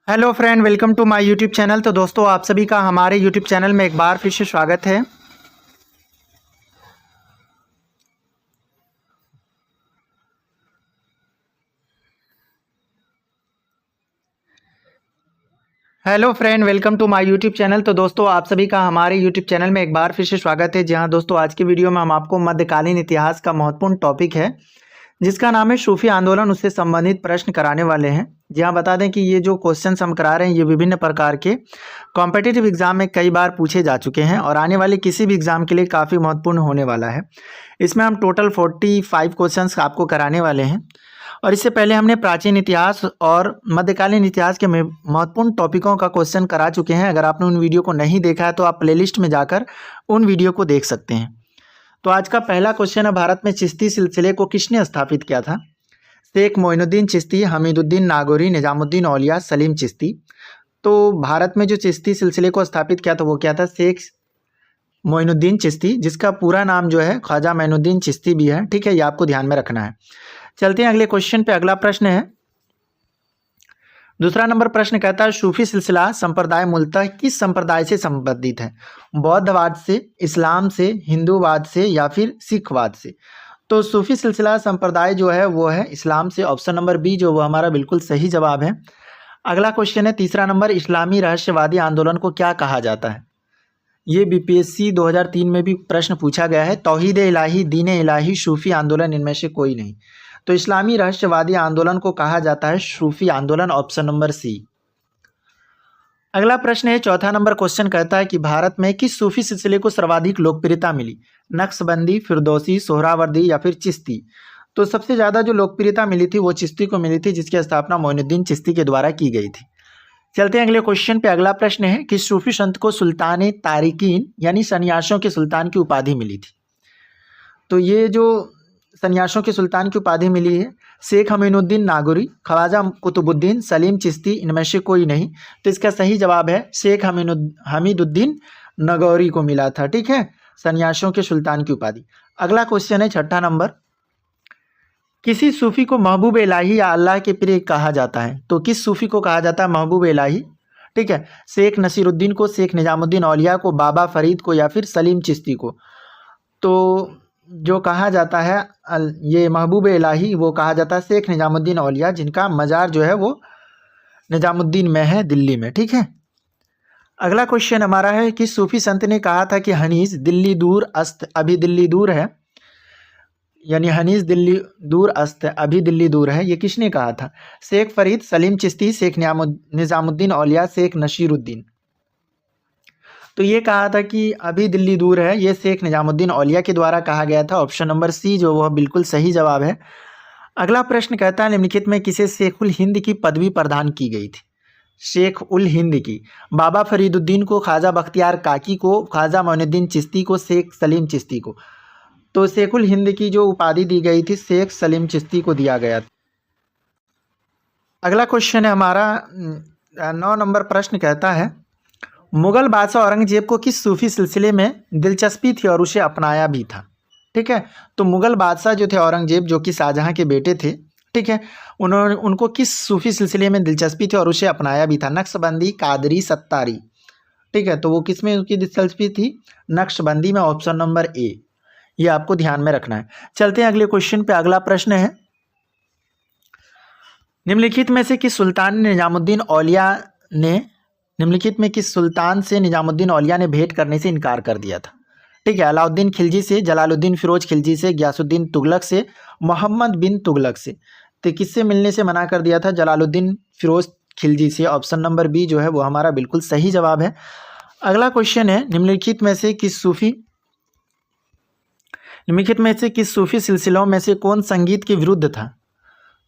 Hello friend, welcome to my YouTube channel. तो दोस्तों, आप सभी का हमारे यूट्यूब चैनल में एक बार फिर से स्वागत है। Hello friend, welcome to my YouTube channel. तो दोस्तों, आप सभी का हमारे यूट्यूब चैनल में एक बार फिर से स्वागत है। जी हाँ दोस्तों, आज की वीडियो में हम आपको मध्यकालीन इतिहास का महत्वपूर्ण टॉपिक है जिसका नाम है सूफी आंदोलन, उससे संबंधित प्रश्न कराने वाले हैं। जी हाँ, बता दें कि ये जो क्वेश्चंस हम करा रहे हैं ये विभिन्न प्रकार के कॉम्पिटिटिव एग्जाम में कई बार पूछे जा चुके हैं और आने वाले किसी भी एग्जाम के लिए काफ़ी महत्वपूर्ण होने वाला है। इसमें हम टोटल 45 क्वेश्चंस आपको कराने वाले हैं। और इससे पहले हमने प्राचीन इतिहास और मध्यकालीन इतिहास के महत्वपूर्ण टॉपिकों का क्वेश्चन करा चुके हैं। अगर आपने उन वीडियो को नहीं देखा है तो आप प्लेलिस्ट में जाकर उन वीडियो को देख सकते हैं। तो आज का पहला क्वेश्चन है, भारत में चिश्ती सिलसिले को किसने स्थापित किया था? शेख मोइनुद्दीन चिश्ती, हमीदुद्दीन नागौरी, निजामुद्दीन औलिया, सलीम चिश्ती। तो भारत में जो चिश्ती सिलसिले को स्थापित किया था वो क्या था? शेख मोइनुद्दीन चिश्ती, जिसका पूरा नाम जो है ख्वाजा मोइनुद्दीन चिश्ती भी है। ठीक है, ये आपको ध्यान में रखना है। चलते हैं अगले क्वेश्चन पे। अगला प्रश्न है, दूसरा नंबर प्रश्न कहता है सूफी सिलसिला संप्रदाय मूलतः किस संप्रदाय से संबंधित है? बौद्धवाद से, इस्लाम से, हिंदूवाद से या फिर सिखवाद से? तो सूफी सिलसिला संप्रदाय जो है वो है इस्लाम से। ऑप्शन नंबर बी जो वो हमारा बिल्कुल सही जवाब है। अगला क्वेश्चन है तीसरा नंबर, इस्लामी रहस्यवादी आंदोलन को क्या कहा जाता है? ये बीपीएससी 2003 में भी प्रश्न पूछा गया है। तौहीद इलाही, दीन इलाही, सूफी आंदोलन, इनमें से कोई नहीं। तो इस्लामी रहस्यवादी आंदोलन को कहा जाता है सूफी आंदोलन। Option number C. अगला प्रश्न है, चौथा नंबर क्वेश्चन कहता है कि भारत में किस सूफी सिलसिले को सर्वाधिक लोकप्रियता मिली? नक्शबंदी, फिरदौसी, सोहरावर्दी या फिर चिश्ती? तो सबसे ज़्यादा जो लोकप्रियता मिली थी वो चिश्ती को मिली थी, जिसकी स्थापना मोइनुद्दीन चिश्ती के द्वारा की गई थी। चलते हैं अगले क्वेश्चन पे। अगला प्रश्न है कि सूफी संत को सुल्तान तारिकीन यानी सन्यासियों के सुल्तान की उपाधि मिली थी? तो ये जो सन्यासियों के सुल्तान की उपाधि मिली है, शेख हमीदुद्दीन नागौरी, ख्वाजा कुतुबुद्दीन, सलीम चिश्ती, इनमें से कोई नहीं। तो इसका सही जवाब है शेख हमीदुद्दीन नागौरी को मिला था। ठीक है, सन्यासियों के सुल्तान की उपाधि। अगला क्वेश्चन है छठा नंबर, किसी सूफी को महबूब इलाही या अल्लाह के प्रिय कहा जाता है? तो किस सूफी को कहा जाता है महबूब इलाही? ठीक है, शेख नसीरुद्दीन को, शेख निजामुद्दीन औलिया को, बाबा फरीद को या फिर सलीम चिश्ती को? तो जो कहा जाता है ये महबूब इलाही, वो कहा जाता है शेख निजामुद्दीन औलिया, जिनका मज़ार जो है वो निजामुद्दीन में है, दिल्ली में। ठीक है, अगला क्वेश्चन हमारा है कि सूफी संत ने कहा था कि हनीस दिल्ली दूर अस्त अभी दिल्ली दूर है, यानी हनीस दिल्ली दूर अस्त अभी दिल्ली दूर है, ये किसने कहा था? शेख फरीद, सलीम चिश्ती, शेख निजामुद्दीन औलिया, शेख नसीरुद्दीन? तो ये कहा था कि अभी दिल्ली दूर है, ये शेख निजामुद्दीन औलिया के द्वारा कहा गया था। ऑप्शन नंबर सी जो वह बिल्कुल सही जवाब है। अगला प्रश्न कहता है निम्नलिखित में किसे शेख उल हिंद की पदवी प्रदान की गई थी? शेख उल हिंद की बाबा फरीदुद्दीन को, ख्वाजा बख्तियार काकी को, ख्वाजा मोइनुद्दीन चिश्ती को, शेख सलीम चिश्ती को? तो शेख उल हिंद की जो उपाधि दी गई थी शेख सलीम चिश्ती को दिया गया था। अगला क्वेश्चन है हमारा 9 नंबर प्रश्न कहता है मुगल बादशाह औरंगजेब को किस सूफी सिलसिले में दिलचस्पी थी और उसे अपनाया भी था? ठीक है, तो मुगल बादशाह जो थे औरंगजेब, जो कि शाहजहां के बेटे थे, ठीक है, उनको किस सूफी सिलसिले में दिलचस्पी थी और उसे अपनाया भी था? नक्शबंदी, कादरी, सत्तारी? ठीक है, तो वो किस में उनकी दिलचस्पी थी? नक्शबंदी में। ऑप्शन नंबर ए, ये आपको ध्यान में रखना है। चलते हैं अगले क्वेश्चन पे। अगला प्रश्न है, निम्नलिखित में से किस सुल्तान निजामुद्दीन औलिया ने निम्नलिखित में किस सुल्तान से निजामुद्दीन औलिया ने भेंट करने से इनकार कर दिया था? ठीक है, अलाउद्दीन खिलजी से, जलालुद्दीन फिरोज खिलजी से, गयासुद्दीन तुगलक से, मोहम्मद बिन तुगलक से? तो किससे मिलने से मना कर दिया था? जलालुद्दीन फिरोज खिलजी से। ऑप्शन नंबर बी जो है वो हमारा बिल्कुल सही जवाब है। अगला क्वेश्चन है, निम्नलिखित में से किस सूफी सिलसिलों में से कौन संगीत के विरुद्ध था?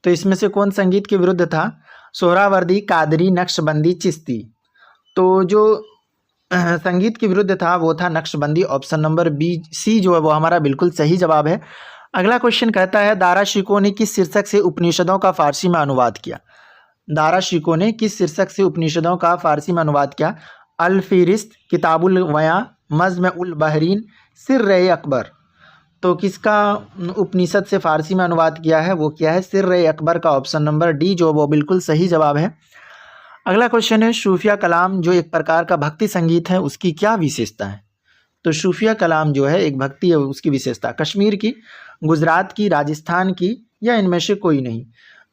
तो इसमें से कौन संगीत के विरुद्ध था? सोहरावर्दी, कादरी, नक्शबंदी, चिश्ती? तो जो संगीत के विरुद्ध था वो था Naqshbandi. Option number B C जो है वो हमारा बिल्कुल सही जवाब है। अगला क्वेश्चन कहता है दारा शिकोह ने किस शीर्षक से उपनिषदों का फारसी में अनुवाद किया? दारा शिकोह ने किस शीर्षक से उपनिषदों का फारसी में अनुवाद किया? अल फिरिस्त, किताबुल वयां, मज़्म उल बहरीन, सिर्र अकबर? तो किसका उपनिषद से फारसी में अनुवाद किया है? वो क्या है? सिर्र अकबर का। ऑप्शन नंबर डी जो वो बिल्कुल सही जवाब है। अगला क्वेश्चन है सूफिया कलाम जो एक प्रकार का भक्ति संगीत है उसकी क्या विशेषता है। तो सूफिया कलाम जो है एक भक्ति है, उसकी विशेषता कश्मीर की, गुजरात की, राजस्थान की या इनमें से कोई नहीं।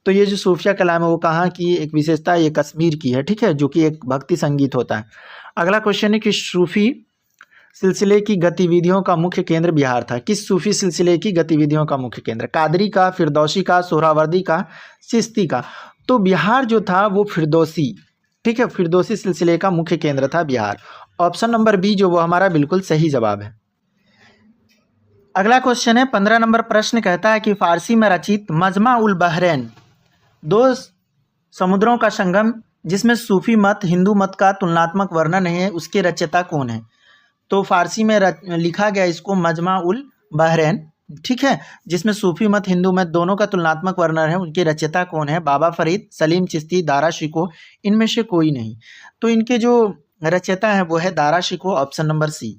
तो ये जो सूफिया कलाम है वो कहाँ की एक विशेषता है, ये कश्मीर की है, ठीक है, जो कि एक भक्ति संगीत होता है। अगला क्वेश्चन है कि सूफी सिलसिले की गतिविधियों का मुख्य केंद्र बिहार था। किस सूफी सिलसिले की गतिविधियों का मुख्य केंद्र, कादरी का, फिरदौसी का, सोहरावर्दी का, चिश्ती का। तो बिहार जो था वो फिरदौसी, ठीक है, फिरदौसी सिलसिले का मुख्य केंद्र था बिहार। ऑप्शन नंबर बी जो वो हमारा बिल्कुल सही जवाब है। अगला क्वेश्चन है 15 नंबर प्रश्न कहता है कि फारसी में रचित मजमा उल बहरैन, दो समुद्रों का संगम जिसमें सूफी मत हिंदू मत का तुलनात्मक वर्णन है, उसके रचयिता कौन है। तो फारसी में लिखा गया इसको मजमा उल बहरैन, ठीक है, जिसमें सूफी मत हिंदू मत दोनों का तुलनात्मक वर्णन है, उनके रचयिता कौन है, बाबा फरीद, सलीम चिश्ती, दारा शिकोह, इनमें से कोई नहीं। तो इनके जो रचयिता है वो है Dara Shikoh, option number C.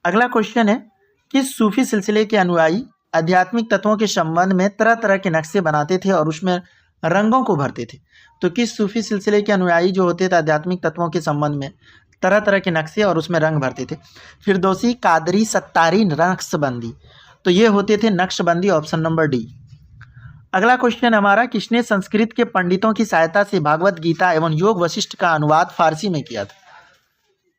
अगला क्वेश्चन है किस सूफी सिलसिले के अनुयायी आध्यात्मिक तत्वों के संबंध में तरह तरह के नक्शे बनाते थे और उसमें रंगों को भरते थे। तो किस सूफी सिलसिले के अनुयायी जो होते थे आध्यात्मिक तत्वों के संबंध में तरह तरह के नक्शे और उसमें रंग भरते थे, फिरदौसी, कादरी, सत्तारी, नक्शबंदी। तो ये होते थे नक्शबंदी, ऑप्शन नंबर डी। अगला क्वेश्चन हमारा किसने संस्कृत के पंडितों की सहायता से भागवत गीता एवं योग वशिष्ठ का अनुवाद फारसी में किया था।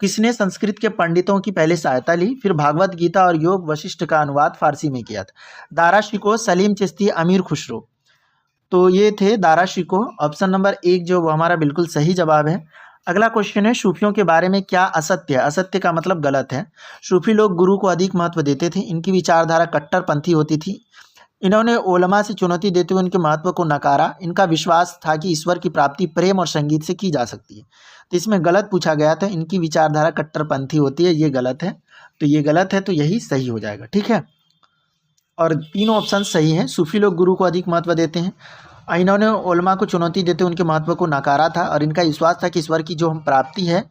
किसने संस्कृत के पंडितों की पहले सहायता ली, फिर भागवत गीता और योग वशिष्ठ का अनुवाद फारसी में किया था। दारा शिकोह, सलीम चिश्ती, अमीर खुसरो। तो ये थे दारा शिकोह, ऑप्शन नंबर एक जो वो हमारा बिल्कुल सही जवाब है। अगला क्वेश्चन है सूफियों के बारे में क्या असत्य है। असत्य का मतलब गलत है। सूफी लोग गुरु को अधिक महत्व देते थे, इनकी विचारधारा कट्टरपंथी होती थी, इन्होंने उलमा से चुनौती देते हुए उनके महत्व को नकारा, इनका विश्वास था कि ईश्वर की प्राप्ति प्रेम और संगीत से की जा सकती है। तो इसमें गलत पूछा गया था, इनकी विचारधारा कट्टरपंथी होती है, ये गलत है। तो ये गलत है, तो यही सही हो जाएगा, ठीक है। और तीनों ऑप्शन सही हैं। सूफी लोग गुरु को अधिक महत्व देते हैं, इन्होंने उलमा को चुनौती देते उनके महत्व को नकारा था, और इनका विश्वास था कि ईश्वर की जो हम प्राप्ति है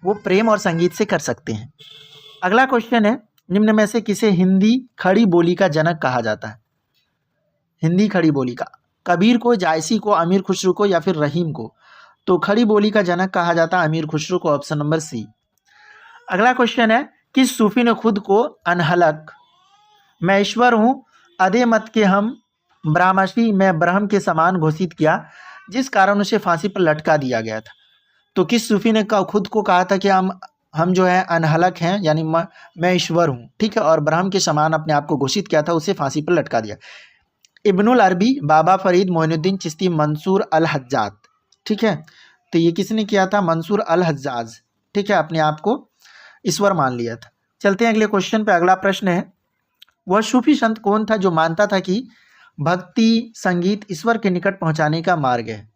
वो प्रेम और संगीत से कर सकते हैं। अगला क्वेश्चन है निम्न में से किसे हिंदी खड़ी बोली का जनक कहा जाता है। हिंदी खड़ी बोली का, कबीर को, जायसी को, अमीर खुसरो को या फिर रहीम को। तो खड़ी बोली का जनक कहा जाता है अमीर खुसरो को, ऑप्शन नंबर सी। अगला क्वेश्चन है किस सूफी ने खुद को अनहलक, मैं ईश्वर हूँ, अधे मत के हम ब्राह्मशी, मैं ब्रह्म के समान घोषित किया, जिस कारण उसे फांसी पर लटका दिया गया था। तो किस सूफी ने खुद को कहा था कि हम जो है अनहलक हैं, यानी मैं ईश्वर हूँ, ठीक है, और ब्रह्म के समान अपने आप को घोषित किया था, उसे फांसी पर लटका दिया। इब्नुल अरबी, बाबा फरीद, मोइनुद्दीन चिश्ती, मंसूर अल हज्जाज, ठीक है। तो ये किसने किया था, मंसूर अल हज्जाज, ठीक है, अपने आप को ईश्वर मान लिया था। चलते हैं अगले क्वेश्चन पे। अगला प्रश्न है वह सूफी संत कौन था जो मानता था कि भक्ति संगीत ईश्वर के निकट पहुंचाने का मार्ग है।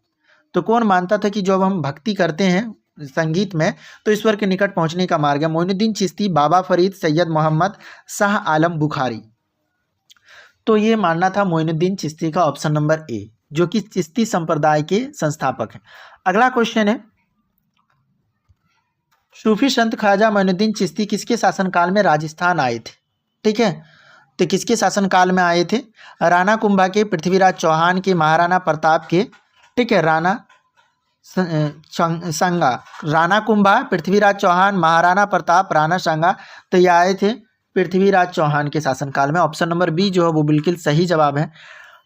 तो कौन मानता था कि जब हम भक्ति करते हैं संगीत में तो ईश्वर के निकट पहुंचने का मार्ग है। मोइनुद्दीन चिश्ती, बाबा फरीद, सैयद मोहम्मद, शाह आलम बुखारी। तो ये मानना था मोइनुद्दीन चिश्ती का, ऑप्शन नंबर ए, जो कि चिश्ती संप्रदाय के संस्थापक हैं। अगला क्वेश्चन है सूफी संत ख्वाजा मोइनुद्दीन चिश्ती किसके शासनकाल में राजस्थान आए थे, ठीक है। तो किसके शासनकाल में आए थे, राणा कुंभा के, पृथ्वीराज चौहान के, महाराणा प्रताप के, ठीक है, राणा संगा, राणा कुंभा, पृथ्वीराज चौहान, महाराणा प्रताप, राणा संगा। तो ये आए थे पृथ्वीराज चौहान के शासनकाल में, ऑप्शन नंबर बी जो है वो बिल्कुल सही जवाब है।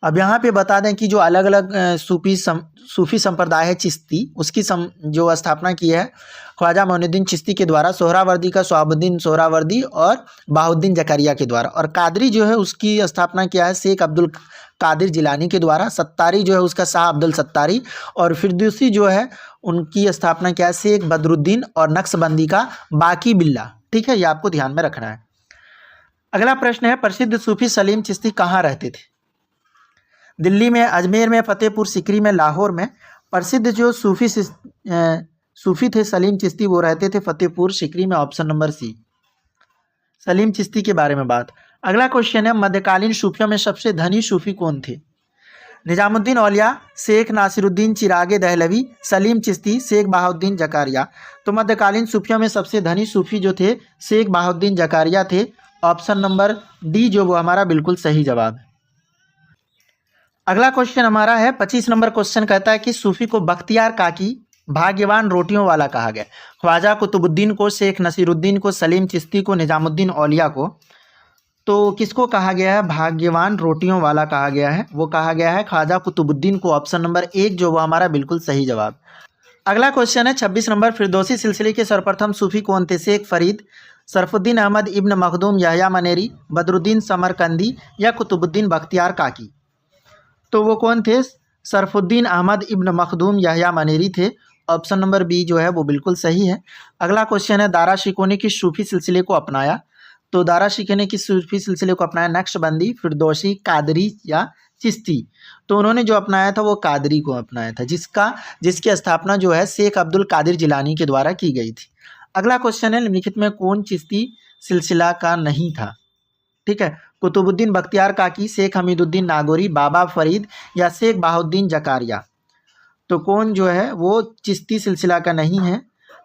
अब यहाँ पे बता दें कि जो अलग अलग सूफी संप्रदाय है चिश्ती, उसकी जो स्थापना की है ख्वाजा मोइनुद्दीन चिश्ती के द्वारा, सोहरावर्दी का शहाबुद्दीन सोहरावर्दी और बहाउद्दीन जकरिया के द्वारा, और कादरी जो है उसकी स्थापना किया है शेख अब्दुल कादिर जिलानी के द्वारा, सत्तारी जो है उसका शाह अब्दुल सत्तारी, और फिरदौसी जो है उनकी स्थापना किया है शेख बदरुद्दीन, और नक्शबंदी का बाकी बिल्ला, ठीक है, ये आपको ध्यान में रखना है। अगला प्रश्न है प्रसिद्ध सूफी सलीम चिश्ती कहाँ रहते थे। दिल्ली में, अजमेर में, फतेहपुर सिकरी में, लाहौर में। प्रसिद्ध जो सूफी थे सलीम चिश्ती वो रहते थे फतेहपुर सिकरी में, option number C. Salim Chishti के बारे में बात। अगला क्वेश्चन है मध्यकालीन सूफियों में सबसे धनी सूफी कौन थे। निजामुद्दीन औलिया, शेख नासिरुद्दीन चिरागे दहलवी, सलीम चिश्ती, शेख बहाउद्दीन जकारिया। तो मध्यकालीन सूफियों में सबसे धनी सूफी जो थे शेख बहाउद्दीन जकारिया थे, ऑप्शन नंबर डी जो वो हमारा बिल्कुल सही जवाब है। अगला क्वेश्चन हमारा है 25 नंबर क्वेश्चन कहता है कि सूफी को बख्तियार काकी भाग्यवान रोटियों वाला कहा गया? ख्वाजा कुतुबुद्दीन को, शेख नसीरुद्दीन को, सलीम चिश्ती को, निजामुद्दीन औलिया को। तो किसको कहा गया है भाग्यवान रोटियों वाला कहा गया है? वो कहा गया है ख्वाजा कुतुबुद्दीन को। ऑप्शन नंबर 1 जो वो हमारा बिल्कुल सही जवाब। अगला क्वेश्चन है 26 नंबर, फिरदौसी सिलसिले के सर्वप्रथम सूफी कौन थे? शेख फरीद, सरफुद्दीन अहमद इब्न मखदूम यहया मनेरी, बदरुद्दीन समरकंदी या कुतुबुद्दीन बख्तियार काकी। तो वो कौन थे? सरफुद्दीन अहमद इब्न मखदूम यहया मनेरी थे। ऑप्शन नंबर बी जो है वो बिल्कुल सही है। अगला क्वेश्चन है दारा शिकोह ने किस सूफी सिलसिले को अपनाया? तो दारा शिकोह ने किस सूफी सिलसिले को अपनाया? नक्शबंदी, फिरदौसी, कादरी या चिश्ती। तो उन्होंने जो अपनाया था वो कादरी को अपनाया था, जिसकी स्थापना जो है शेख अब्दुल कादिर जिलानी के द्वारा की गई थी। अगला क्वेश्चन है निम्नलिखित में कौन चिश्ती सिलसिला का नहीं था? ठीक है, कुतुबुद्दीन बख्तियार काकी, शेख हमीदुद्दीन नागौरी, बाबा फरीद या शेख बहाउद्दीन जकारिया। तो कौन जो है वो चिश्ती सिलसिला का नहीं है?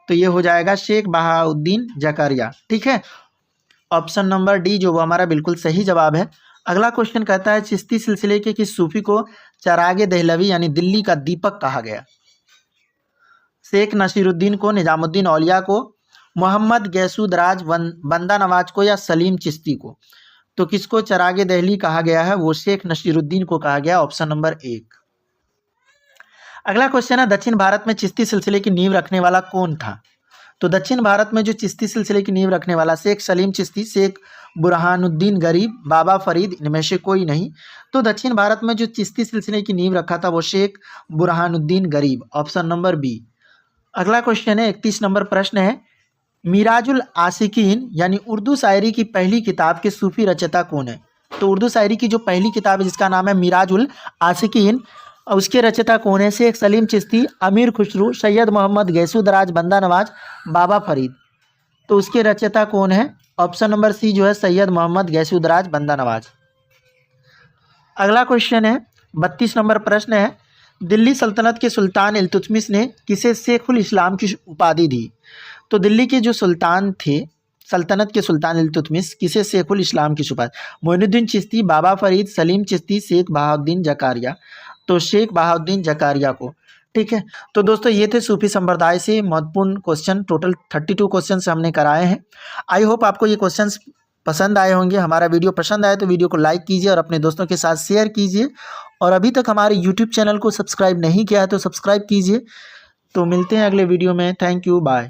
तो ये हो जाएगा शेख बहाउद्दीन जकारिया। ठीक है, ऑप्शन नंबर डी जो वो हमारा बिल्कुल सही जवाब है। अगला क्वेश्चन कहता है चिश्ती सिलसिले के किस सूफी को चरागे दहलवी यानी दिल्ली का दीपक कहा गया? शेख नसीरुद्दीन को, निजामुद्दीन औलिया को, मोहम्मद गैसूदराज बंदा नवाज को या सलीम चिश्ती को। तो किसको चरागे दहली कहा गया है? वो शेख नसीरुद्दीन को कहा गया। Option number 1। अगला क्वेश्चन है दक्षिण भारत में चिश्ती सिलसिले की नींव रखने वाला कौन था? तो दक्षिण भारत में जो चिश्ती सिलसिले की नींव रखने वाला शेख सलीम चिश्ती, शेख बुरहानुद्दीन गरीब, बाबा फरीद, इनमें से कोई नहीं। तो दक्षिण भारत में जो चिश्ती सिलसिले की नींव रखा था वो Sheikh Burhanuddin Gharib. Option number B. अगला क्वेश्चन है 31 नंबर प्रश्न है मिराजुल आशिकीन यानी उर्दू शायरी की पहली किताब के सूफी रचयिता कौन है? तो उर्दू शायरी की जो पहली किताब है जिसका नाम है मिराजुल आशिकीन, उसके रचयिता कौन है? शेख सलीम चिश्ती, अमीर खुसरू, सैयद मोहम्मद गैसूदराज बंदा नवाज, बाबा फरीद। तो उसके रचयिता कौन है? ऑप्शन नंबर सी जो है सैयद मोहम्मद गैसूदराज बंदा नवाज। अगला क्वेश्चन है 32 नंबर प्रश्न है दिल्ली सल्तनत के सुल्तान इल्तुतमिश ने किसे शेखुल इस्लाम की उपाधि दी? तो दिल्ली के जो सुल्तान थे, सल्तनत के सुल्तान इल्तुतमिश किसे शेखुल इस्लाम की उपाधि? मोइनुद्दीन चिश्ती, बाबा फरीद, सलीम चिश्ती, शेख बहाउद्दीन जकारिया। तो शेख बहाउद्दीन जकारिया को। ठीक है, तो दोस्तों ये थे सूफी संप्रदाय से महत्वपूर्ण क्वेश्चन। टोटल 32 क्वेश्चन हमने कराए हैं। आई होप आपको ये क्वेश्चंस पसंद आए होंगे। हमारा वीडियो पसंद आए तो वीडियो को लाइक कीजिए और अपने दोस्तों के साथ शेयर कीजिए। और अभी तक हमारे यूट्यूब चैनल को सब्सक्राइब नहीं किया है तो सब्सक्राइब कीजिए। तो मिलते हैं अगले वीडियो में। Thank you, bye.